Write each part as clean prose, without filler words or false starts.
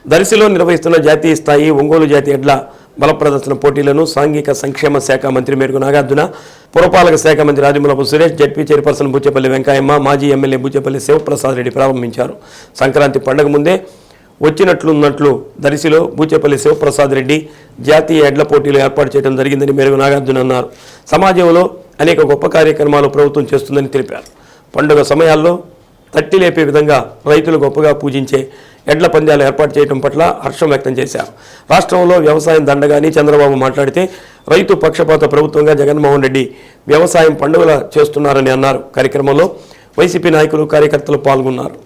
దర్శిలో నిర్వహిస్తున్న జాతీయ స్థాయి ఒంగోలు జాతి ఎడ్ల బల ప్రదర్శన పోటీలను సాంఘిక సంక్షేమ శాఖ మంత్రి మేరకు నాగార్జున, పురపాలక శాఖ మంత్రి రాజమూలపు సురేష్, జడ్పీ చైర్పర్సన్ బుచ్చేపల్లి వెంకయ్యమ్మ, మాజీ ఎమ్మెల్యే బుచ్చేపల్లి శివప్రసాద్ రెడ్డి ప్రారంభించారు. సంక్రాంతి పండుగ ముందే వచ్చినట్లున్నట్లు దర్శిలో బుచ్చేపల్లి శివప్రసాద్ రెడ్డి జాతీయ ఎడ్ల పోటీలు ఏర్పాటు చేయడం జరిగిందని మేరకు నాగార్జున అన్నారు. సమాజంలో అనేక గొప్ప కార్యక్రమాలు ప్రభుత్వం చేస్తుందని తెలిపారు. పండుగ సమయాల్లో తట్టి లేపే విధంగా రైతులు గొప్పగా పూజించే ఎడ్ల పందాలు ఏర్పాటు చేయడం పట్ల హర్షం వ్యక్తం చేశారు. రాష్ట్రంలో వ్యవసాయం దండగాని చంద్రబాబు మాట్లాడితే రైతు పక్షపాత ప్రభుత్వంగా జగన్మోహన్ రెడ్డి వ్యవసాయం పండుగల చేస్తున్నారని అన్నారు. కార్యక్రమంలో వైసీపీ నాయకులు, కార్యకర్తలు పాల్గొన్నారు.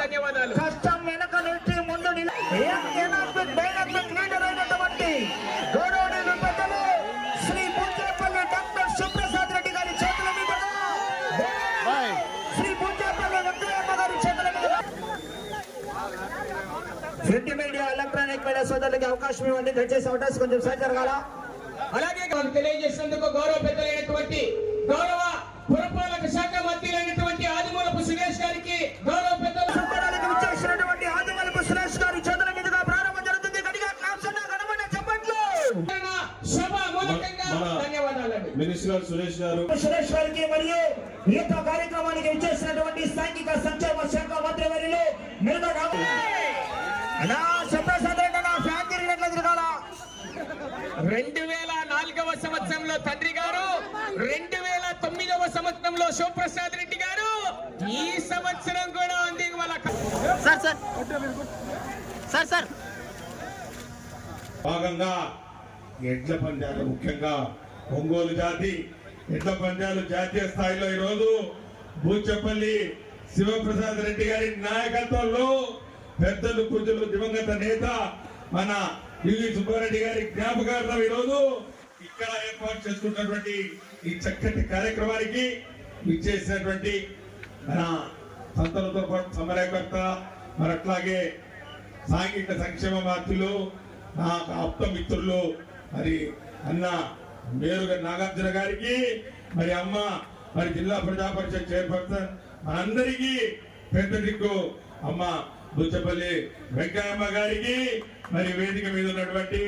ధన్యవాదాలు. కష్టం వెనక నుంచి ముందు శ్రీ బుచ్చేపల్లి డాక్టర్ శివప్రసాద్ రెడ్డి గారి చేతుల మీదుగా, శ్రీ బుచ్చేపల్లి వెంకయ్యమ్మ గారి చేతుల మీదుగా ప్రింట్ మీడియా, ఎలక్ట్రానిక్ మీడియా సోదరులకి అవకాశం ఇవ్వండి. దయచేసి అవకాశం కొంచెం సహ జరగాల. అలాగే తెలియజేసినందుకు గౌరవ పెద్దలైనటువంటి గౌరవ పురపాలక శాఖ మంత్రులైనటువంటి ఆదిమూలపు సురేష్ గారికి, గౌరవ పెద్దలకు విచ్చేసినటువంటి ఆదిమూలపు సురేష్ గారి చేతుల మీదుగా ప్రారంభం జరుగుతుంది. గట్టిగా క్లాప్స్ అన్నా కనబడే చప్పట్లు. సభ మూలకంగా ధన్యవాదాలండి. మినిస్టర్ సురేష్ గారికి మరియు ఈ యొక్క కార్యక్రమానికి విచ్చేసినటువంటి సాంఘిక సంక్షేమ శాఖ మంత్రి వర్యులు మిగతా శివప్రసాద్ రెడ్డి నా ఫ్యాన్ తిరిగినట్లు తిరగాల. 2004వ సంవత్సరంలో తండ్రి గారు, 2009వ సంవత్సరంలో శివప్రసాద్ రెడ్డి గారు, ఈ సంవత్సరం కూడా ఉంది వాళ్ళ భాగంగా ఎడ్ల పందాలు, ముఖ్యంగా ఒంగోలు జాతి ఎడ్ల పందాలు జాతీయ స్థాయిలో ఈరోజు బూచపల్లి శివప్రసాద్ రెడ్డి గారి నాయకత్వంలో పెద్దలు, పూజలు, దివంగత నేత మన యువి సుబ్బారెడ్డి గారి జ్ఞాపకార్థం ఈరోజు ఇక్కడ ఏర్పాటు చేసుకున్నటువంటి ఈ చక్కటి కార్యక్రమానికి ఇచ్చేసినటువంటి మన సంతలతో పాటు సమన్వయకర్త, మరి అట్లాగే సాంఘిక సంక్షేమ మంత్రులు, నా ఆప్త మిత్రులు, మరి అన్న మేరుగా నాగార్జున గారికి, మరి అమ్మ, మరి జిల్లా ప్రజా పరిషత్ చైర్పర్సన్, మనందరికీ పెద్ద దిక్కు అమ్మ బుచ్చపల్లి వెంకయ్యమ్మ గారికి, మరి వేదిక మీద ఉన్నటువంటి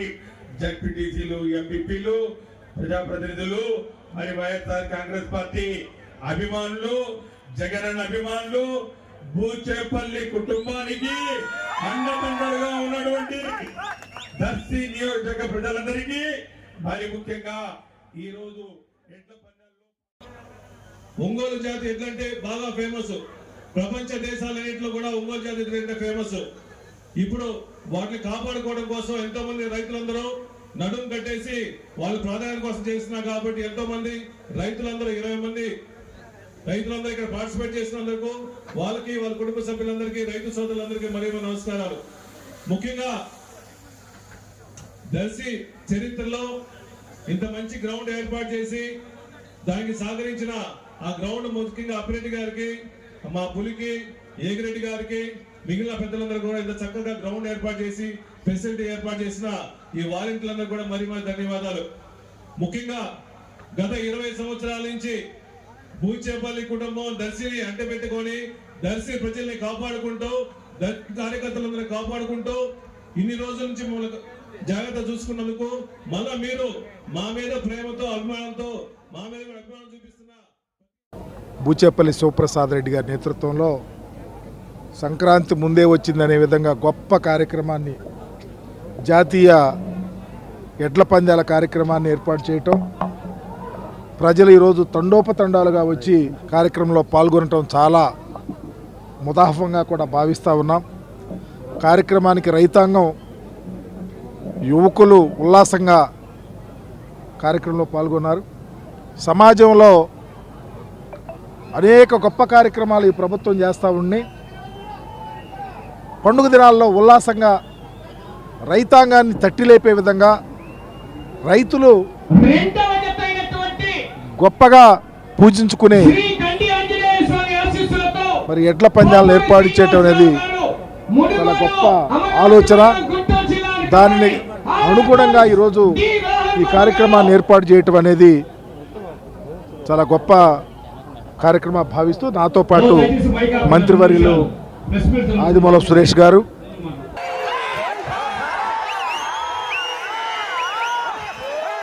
జడ్పీటీసీలు, ఎంపీపీలు, ప్రజాప్రతినిధులు, మరి వైఎస్ఆర్ కాంగ్రెస్ పార్టీ అభిమానులు, జగనన్న అభిమానులు, బూచేపల్లి కుటుంబానికి అండదండలుగా ఉన్నటువంటి దర్శి నియోజక ప్రజలందరికీ, మరి ముఖ్యంగా ఈ రోజు ఎడ్ల పందాల్లో ఒంగోలు జాతి ఎడ్లంటే బాగా ఫేమస్. ప్రపంచ దేశాలన్నింటిలో కూడా ఒంగోలు జాతి ఎడ్లంటే ఫేమస్. ఇప్పుడు వాటిని కాపాడుకోవడం కోసం ఎంతో మంది రైతులందరూ నడుం కట్టేసి వాళ్ళు ప్రాధాన్యత కోసం చేస్తున్నారు. కాబట్టి ఎంతో మంది రైతులందరూ 20 మంది రైతులందరూ ఇక్కడ పార్టిసిపేట్ చేసినందుకు వాళ్ళకి, వాళ్ళ కుటుంబ సభ్యులందరికీ, రైతు సోదరులందరికీ మరీ నమస్కారాలు. ముఖ్యంగా దర్శి చరిత్రలో ఇంత మంచి గ్రౌండ్ ఏర్పాటు చేసి దానికి సహకరించిన ఆ గ్రౌండ్ ముఖ్యంగా అప్పిరెడ్డి గారికి, మా పులికి, ఏగిరెడ్డి గారికి, మిగిలిన పెద్దలందరూ కూడా ఇంత చక్కగా గ్రౌండ్ ఏర్పాటు చేసి ఫెసిలిటీ ఏర్పాటు చేసిన ఈ వాలంటీర్లందరూ కూడా మరీ ధన్యవాదాలు. ముఖ్యంగా గత 20 సంవత్సరాల నుంచి బూచేపల్లి కుటుంబం దర్శిని అంట పెట్టుకొని దర్శి ప్రజల్ని కాపాడుకుంటూ, కార్యకర్తలందరూ కాపాడుకుంటూ ఇన్ని రోజుల నుంచి మమ్మల్ని జాగ్రత్త చూసుకున్నందుకు మళ్ళా మీరు మా మీద ప్రేమతో, అభిమానంతో మా మీద అభిమానం చూపిస్తున్నా బూచేపల్లి శివప్రసాద్ రెడ్డి గారి నేతృత్వంలో సంక్రాంతి ముందే వచ్చిందనే విధంగా గొప్ప కార్యక్రమాన్ని, జాతీయ ఎడ్ల పందాల కార్యక్రమాన్ని ఏర్పాటు చేయటం, ప్రజలు ఈరోజు తండోపతండాలుగా వచ్చి కార్యక్రమంలో పాల్గొనటం చాలా ముదాఫంగా కూడా భావిస్తూ ఉన్నాం. కార్యక్రమానికి రైతాంగం, యువకులు ఉల్లాసంగా కార్యక్రమంలో పాల్గొన్నారు. సమాజంలో అనేక గొప్ప కార్యక్రమాలు ఈ ప్రభుత్వం చేస్తూ ఉన్నాయి. పండుగ దినాల్లో ఉల్లాసంగా రైతాంగాన్ని తట్టిలేపే విధంగా రైతులు గొప్పగా పూజించుకునే మరి ఎడ్ల పందాలను ఏర్పాటు చేయటం అనేది చాలా గొప్ప ఆలోచన. దానిని అనుగుణంగా ఈరోజు ఈ కార్యక్రమాన్ని ఏర్పాటు చేయటం అనేది చాలా గొప్ప కార్యక్రమం భావిస్తూ నాతో పాటు మంత్రివర్యులు ఆదిమూలపు సురేష్ గారు,